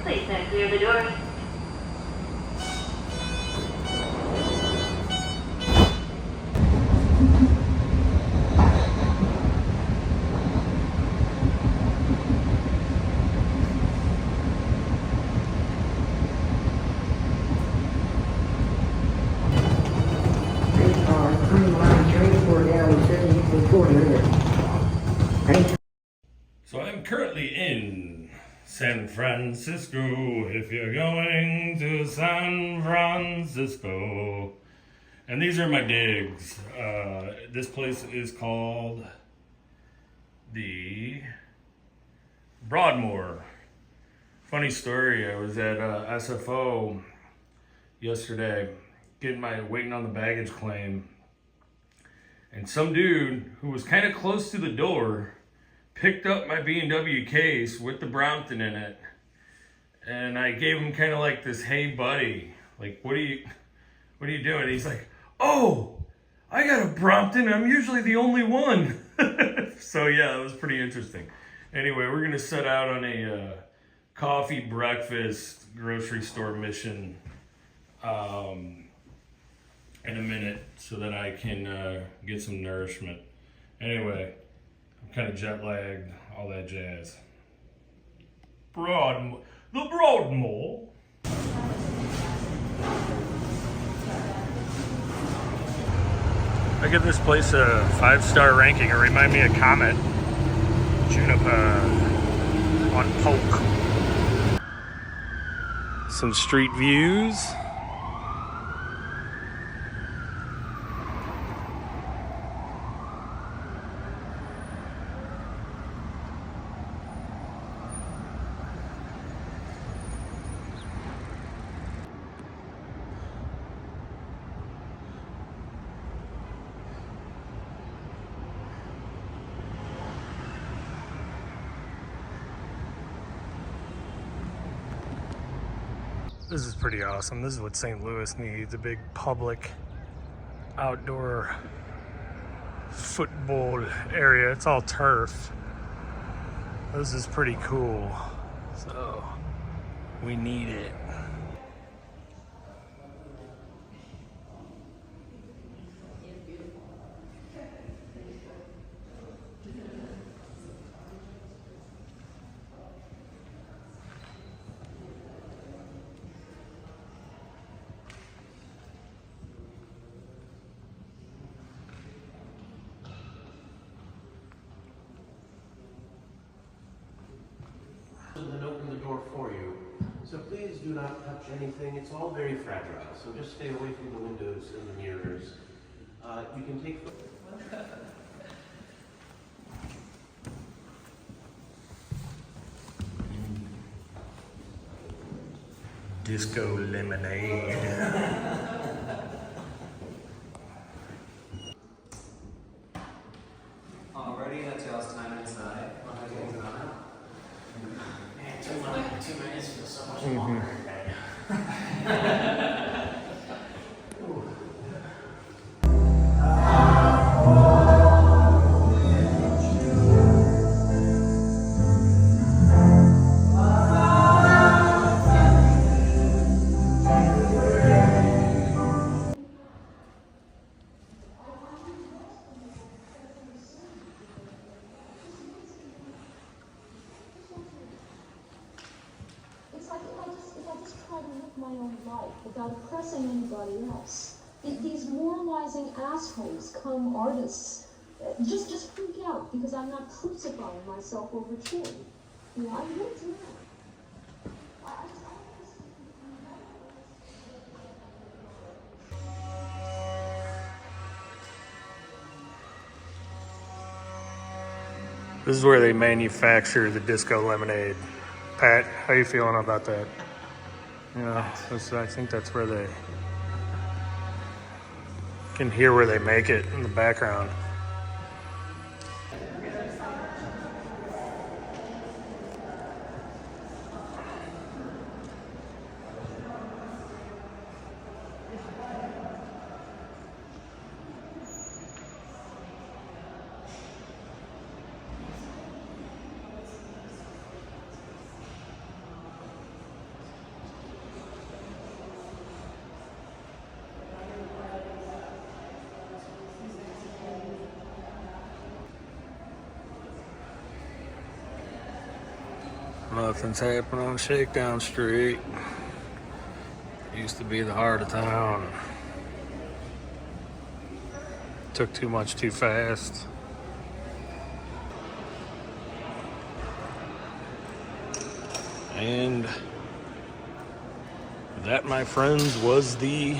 Please then clear the doors. So I'm currently in San Francisco. If you're going to San Francisco, and these are my digs. This place is called the Broadmoor. Funny story. I was at SFO yesterday, waiting on the baggage claim, and some dude who was kind of close to the door picked up my B&W case with the Brompton in it, and I gave him kind of like this, "Hey buddy, like what are you doing?" He's like, "Oh, I got a Brompton. I'm usually the only one." So yeah, it was pretty interesting. Anyway, we're gonna set out on a coffee breakfast grocery store mission in a minute, so that I can get some nourishment. Anyway, I'm kind of jet lagged, all that jazz. The Broadmoor. I give this place a 5-star ranking. It reminds me of Comet, Juniper on Polk. Some street views. This is pretty awesome. This is what St. Louis needs, a big public outdoor football area. It's all turf. This is pretty cool. So we need it. And then open the door for you. So please do not touch anything. It's all very fragile. So just stay away from the windows and the mirrors. You can take. Disco lemonade. Alrighty, that's y'all's time inside. I'll have you guys on out. Man, 2 minutes feels so much Mm-hmm. longer. It's like if I just try to live my own life without oppressing anybody else. These moralizing assholes come artists just freak out because I'm not crucifying myself over children. You know, I would do that. This is where they manufacture the disco lemonade. Pat, how you feeling about that? Yeah, I think that's where they can hear where they make it in the background. Nothing's happening on Shakedown Street. Used to be the heart of town. Took too much too fast. And that, my friends, was the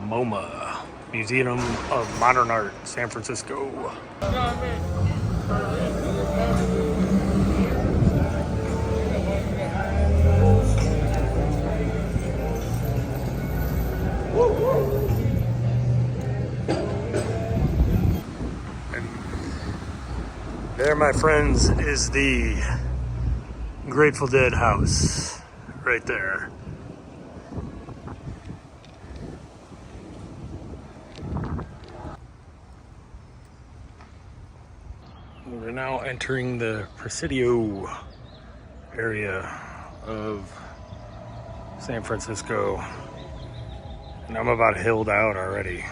MoMA, Museum of Modern Art, San Francisco. There, my friends, is the Grateful Dead house right there. We're now entering the Presidio area of San Francisco, and I'm about hilled out already.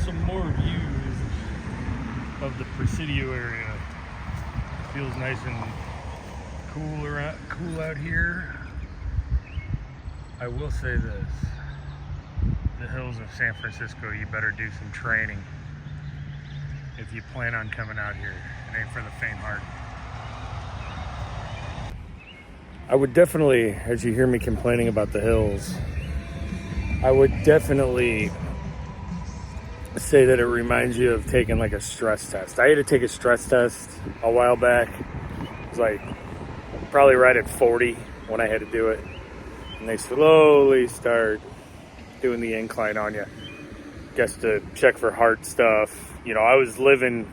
Some more views of the Presidio area. Feels nice and cool out here. I will say this: the hills of San Francisco, you better do some training if you plan on coming out here. It ain't for the faint-hearted. I would definitely, as you hear me complaining about the hills, I would definitely say that it reminds you of taking like a stress test. I had to take a stress test a while back. It was like probably right at 40 when I had to do it. And they slowly start doing the incline on you. Guess to check for heart stuff. You know, I was living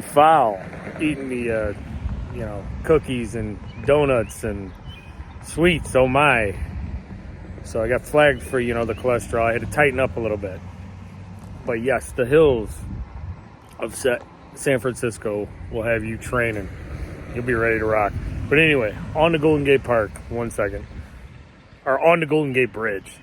foul, eating the cookies and donuts and sweets. Oh my. So I got flagged for, the cholesterol. I had to tighten up a little bit. But yes, the hills of San Francisco will have you training. You'll be ready to rock. But anyway, on to Golden Gate Park, 1 second. Or on to Golden Gate Bridge.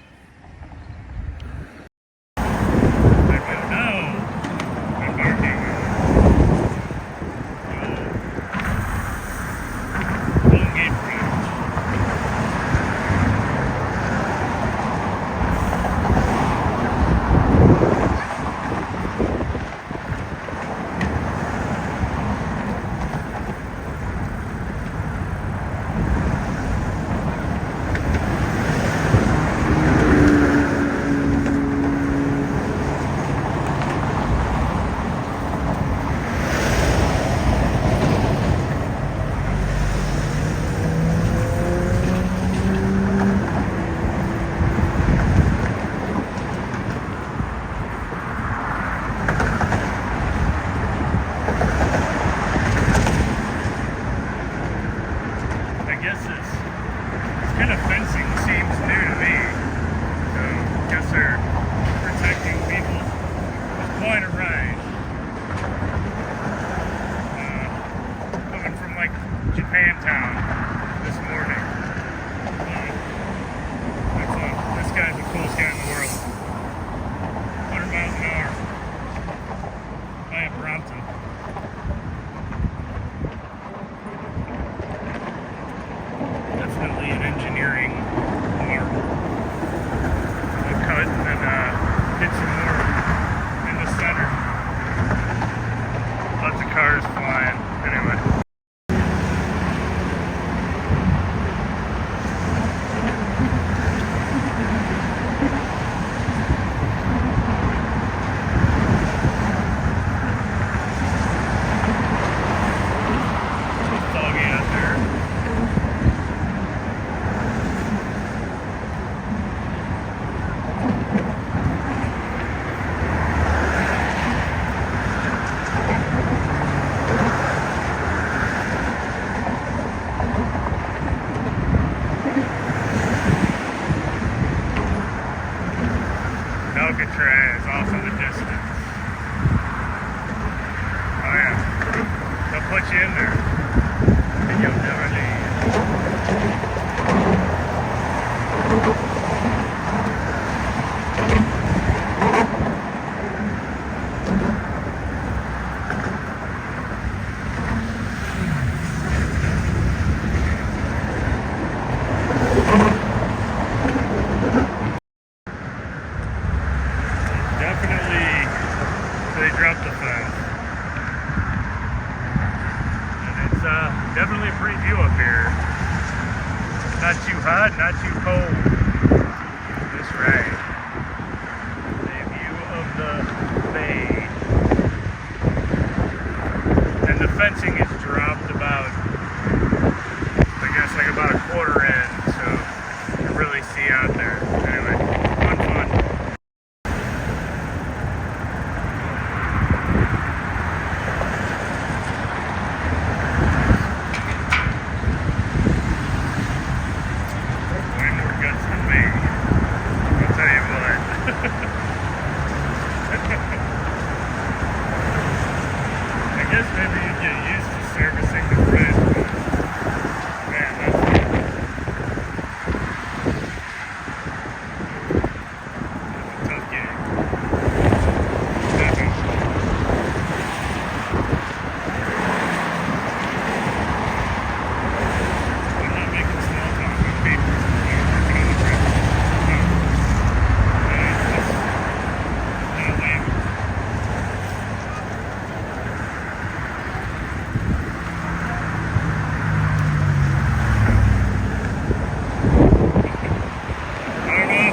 Alcatraz off in the distance. Oh yeah, they'll put you in there and you'll never leave. Definitely a pretty view up here. Not too hot, not too cold. That's right. A view of the bay. And the fencing is dropped about, I guess, like about a quarter in, so you can really see out there. Anyway, fun. Way more guts than me. I'll tell you what. I guess maybe you get used to servicing the bridge. Man, that's a tough gig. I'm not making small talk with people. I'm working on the bridge. That's not lame. I don't know.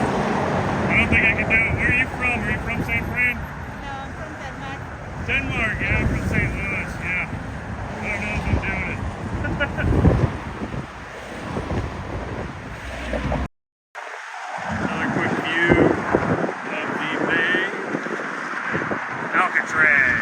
I don't think I can do it. Where are you from? Are you from St. Fran? No, I'm from Denmark. Denmark, yeah, I'm from St. Louis, yeah. I don't know if I'm doing it. Another quick view of the bay. Alcatraz.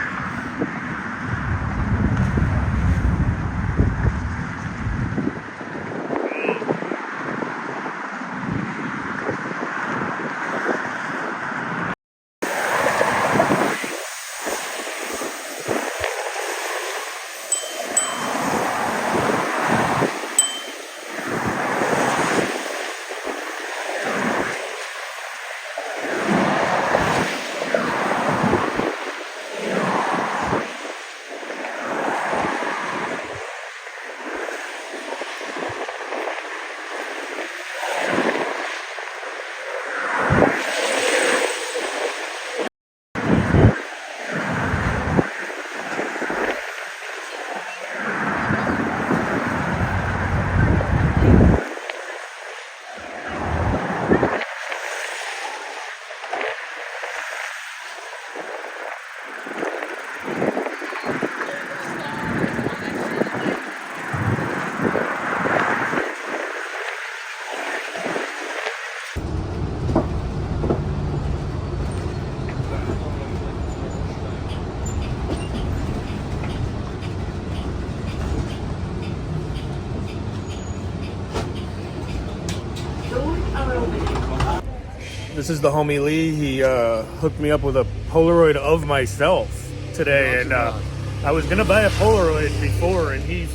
This is the homie Lee. He hooked me up with a Polaroid of myself today, and I was gonna buy a Polaroid before, and he's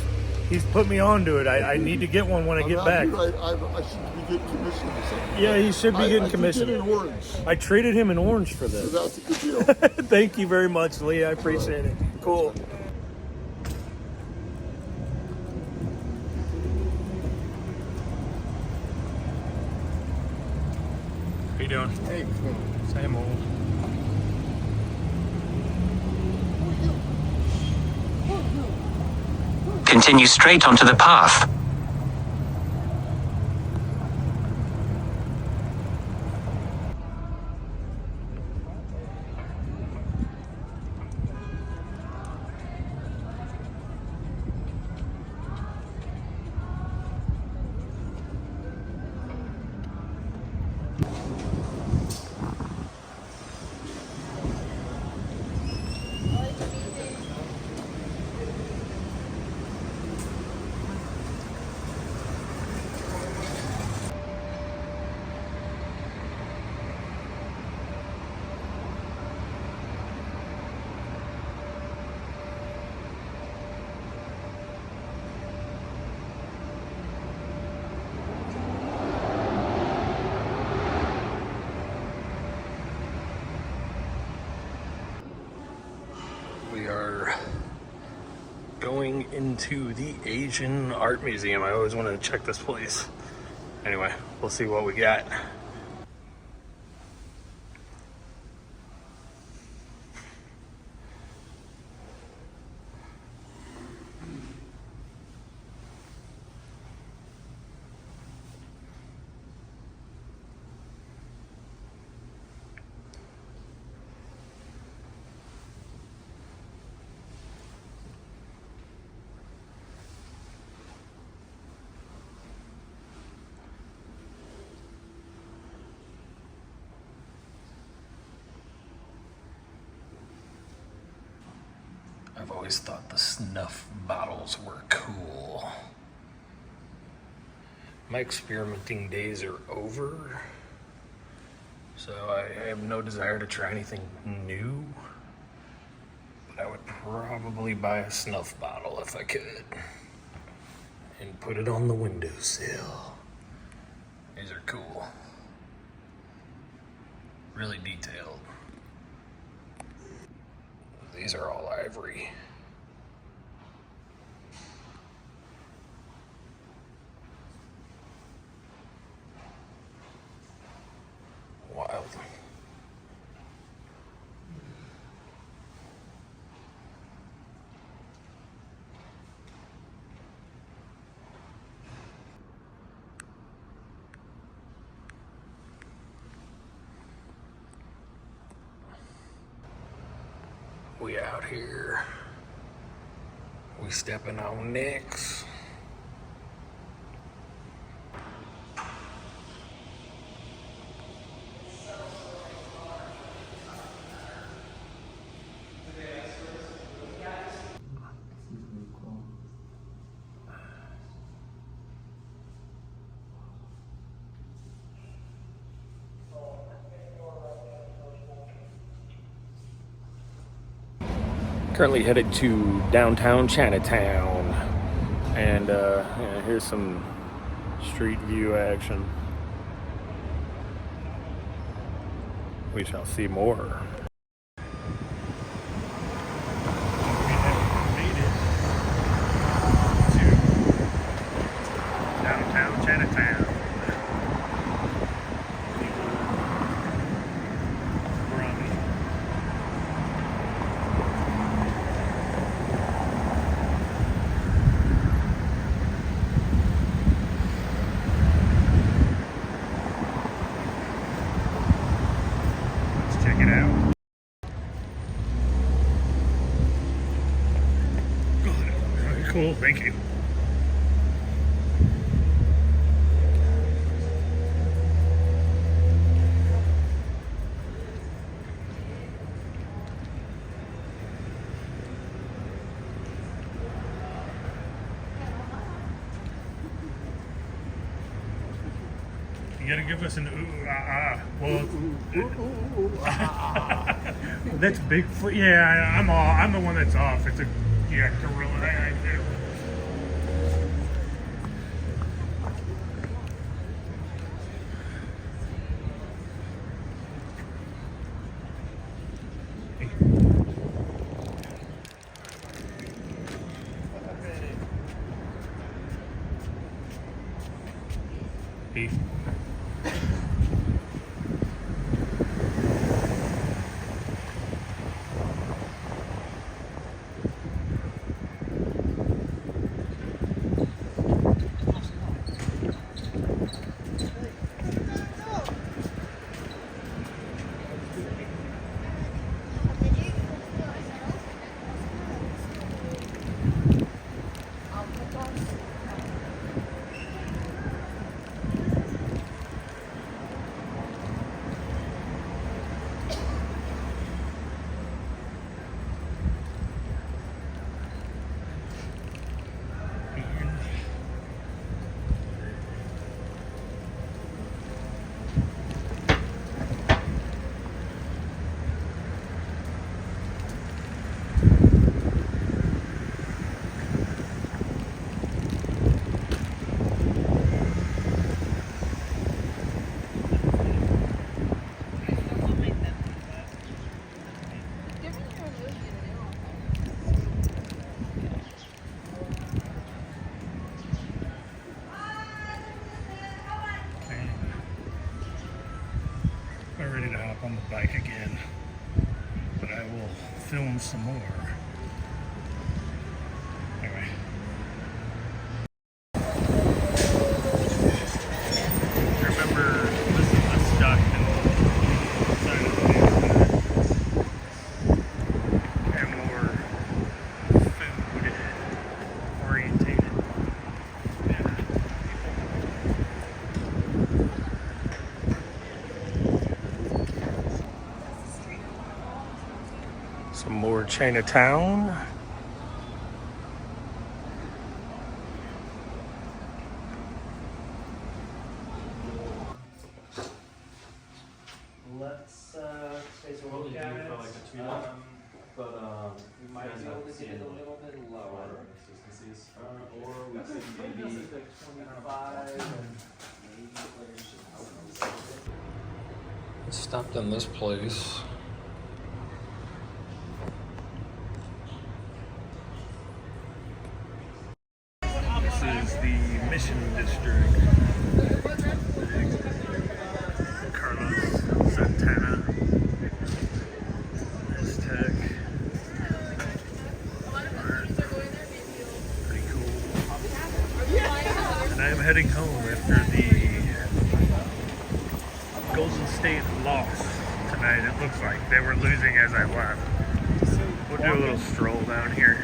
put me onto it. I need to get one when I get back. I should be getting commission or something. Yeah, he should be getting I commission. did it in orange, I traded him in orange for so this. that's a good deal. Thank you very much, Lee. I appreciate it. Cool. How you doing? Hey, cool. Same old. Continue straight onto the path. We are going into the Asian Art Museum. I always wanted to check this place. Anyway, we'll see what we got. always thought the snuff bottles were cool. My experimenting days are over, so I have no desire to try anything new. But I would probably buy a snuff bottle if I could and put it on the windowsill. These are cool. Really detailed. These are all ivory. Wild. We out here. We stepping on necks. Currently headed to downtown Chinatown, and yeah, here's some street view action. We shall see more. Downtown Chinatown. Check it out. Very cool, thank you. You gotta give us an ooh ah ah. Well, that's Bigfoot. Yeah, I'm the one that's off. It's a gorilla right there. Peace. I'm ready to hop on the bike again, but I will film some more. Anyway. Remember, this is the Stockton side of the neighborhood. And more food orientated. Some more Chinatown. get it a little bit lower. Or we could maybe 25 and maybe players should help. I stopped in this place. This is the Mission District. Carlos Santana. Aztec. Pretty cool. And I am heading home after the Golden State lost tonight. It looks like they were losing as I left. We'll do a little stroll down here.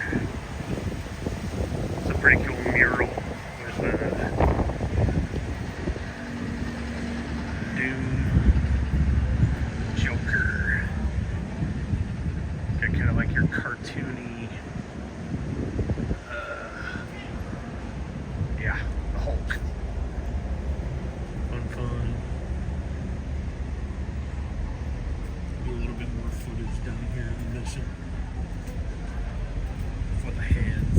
It's a pretty cool mural with Doom, Joker. Got kind of like your cartoony, yeah, the Hulk. Fun. Do a little bit more footage down here in the mission for the hands.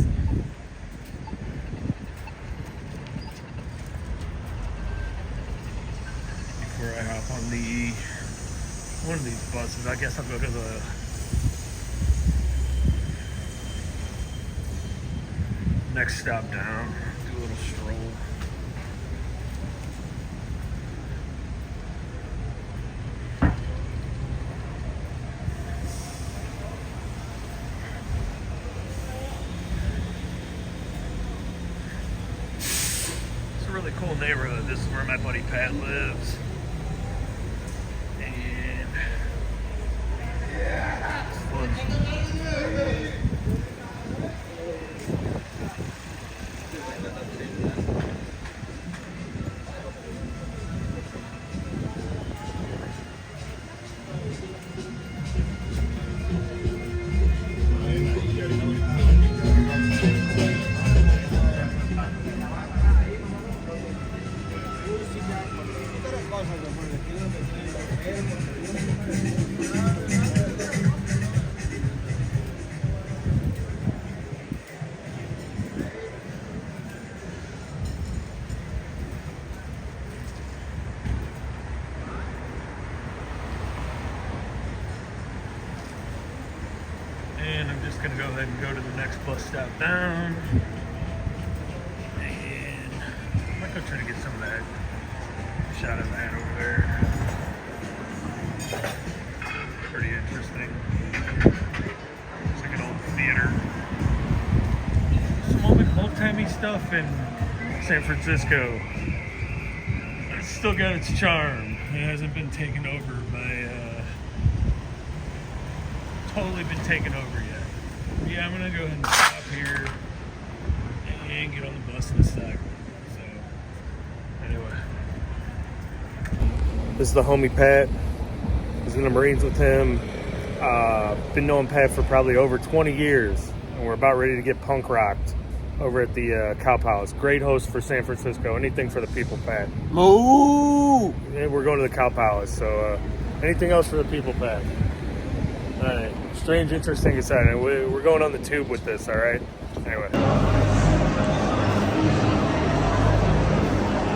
Before I hop on one of these buses, I guess I'll go to the next stop down, do a little stroll. Really cool neighborhood. This is where my buddy Pat lives. And yeah, it's fun. And I'm just gonna go ahead and go to the next bus stop down. And I might go try to get some of that shot of that over there. Pretty interesting. It's like an old theater. Some old timey stuff in San Francisco. It's still got its charm. It hasn't been taken over by totally been taken over yet. Yeah, I'm gonna go ahead and stop here and get on the bus in a sec. So, anyway. This is the homie Pat. I was in the Marines with him. Been knowing Pat for probably over 20 years. And we're about ready to get punk rocked over at the Cow Palace. Great host for San Francisco. Anything for the people, Pat. Moo! And we're going to the Cow Palace. So, anything else for the people, Pat? All right. Strange, interesting, exciting. We're going on the tube with this, all right? Anyway.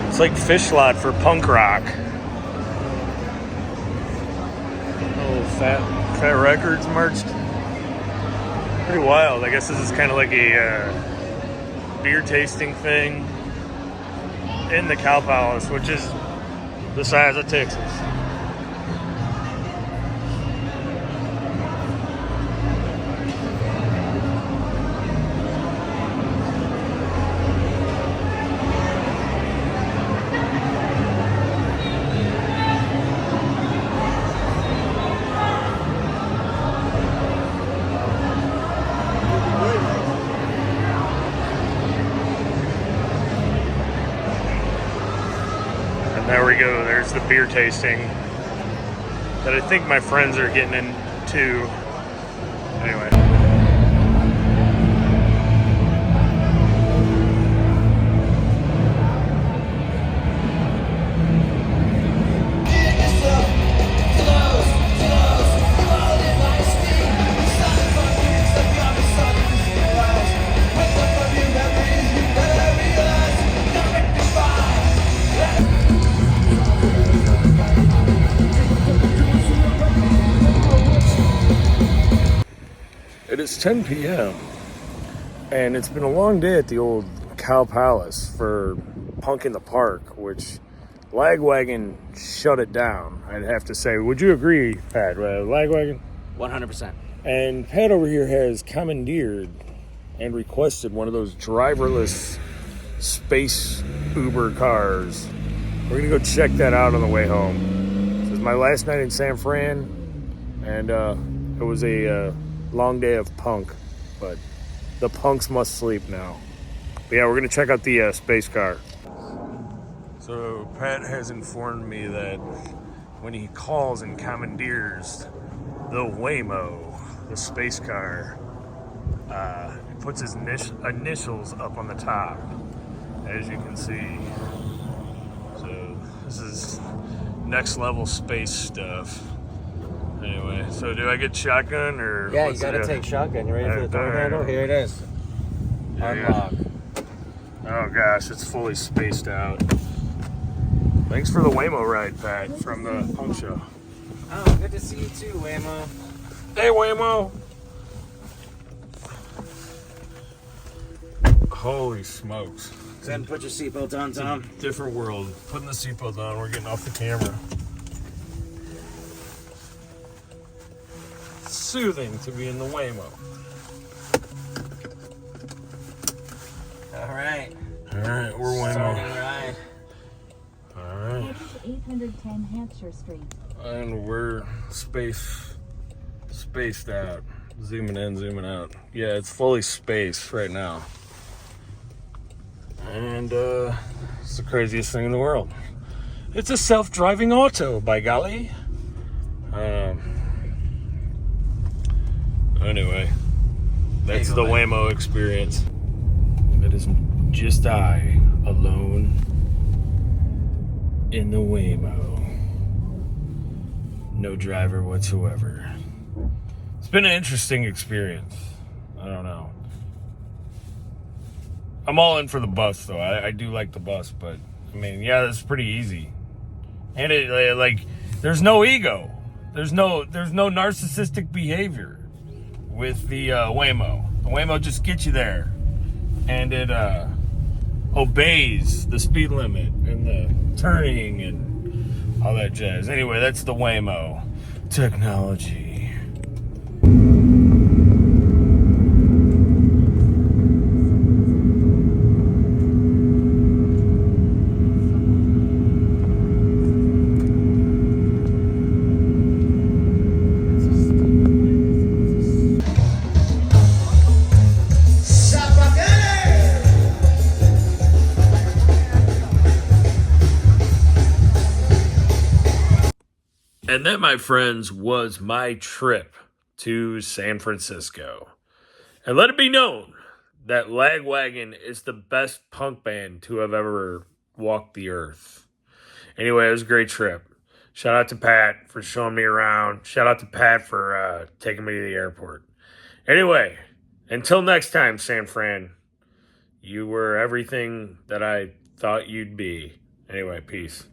It's like Fish Lot for punk rock. Oh, Fat Records merch. Pretty wild. I guess this is kind of like a beer tasting thing in the Cow Palace, which is the size of Texas. There we go. There's the beer tasting that I think my friends are getting into. Anyway. 10 p.m. and it's been a long day at the old Cow Palace for Punk in the Park, which Lagwagon shut it down, I'd have to say. Would you agree, Pat? Lagwagon? 100%. And Pat over here has commandeered and requested one of those driverless space Uber cars. We're gonna go check that out on the way home. This is my last night in San Fran, and it was a long day of punk, but the punks must sleep now. But yeah, we're gonna check out the space car. So Pat has informed me that when he calls and commandeers the Waymo, the space car, he puts his initials up on the top, as you can see. So this is next level space stuff. Anyway, so do I get shotgun or? Yeah, you what's gotta the- take shotgun. You ready for the door Alright. handle? Here it is. Yeah. Unlock. Oh gosh, it's fully spaced out. Thanks for the Waymo ride, Pat, from the punk show. Oh, good to see you too, Waymo. Hey, Waymo! Holy smokes. Go ahead and put your seatbelt on, Tom. Different world. Putting the seatbelt on, we're getting off the camera. Soothing to be in the Waymo. All right. Alright, we're Starting Waymo. ride. Alright. Head to 810 Hampshire Street. And we're spaced out. Zooming in, zooming out. Yeah, it's fully spaced right now. And it's the craziest thing in the world. It's a self-driving auto, by golly. Anyway, that's the Waymo experience. It is just I, alone, in the Waymo. No driver whatsoever. It's been an interesting experience. I don't know. I'm all in for the bus, though. I do like the bus, but I mean, yeah, that's pretty easy. And it like, there's no ego. There's no narcissistic behavior with the Waymo. The Waymo just gets you there, and it obeys the speed limit and the turning and all that jazz. Anyway, that's the Waymo technology. And that, my friends, was my trip to San Francisco. And let it be known that Lagwagon is the best punk band to have ever walked the earth. Anyway, it was a great trip. Shout out to Pat for showing me around. Shout out to Pat for taking me to the airport. Anyway, until next time, San Fran, you were everything that I thought you'd be. Anyway, peace.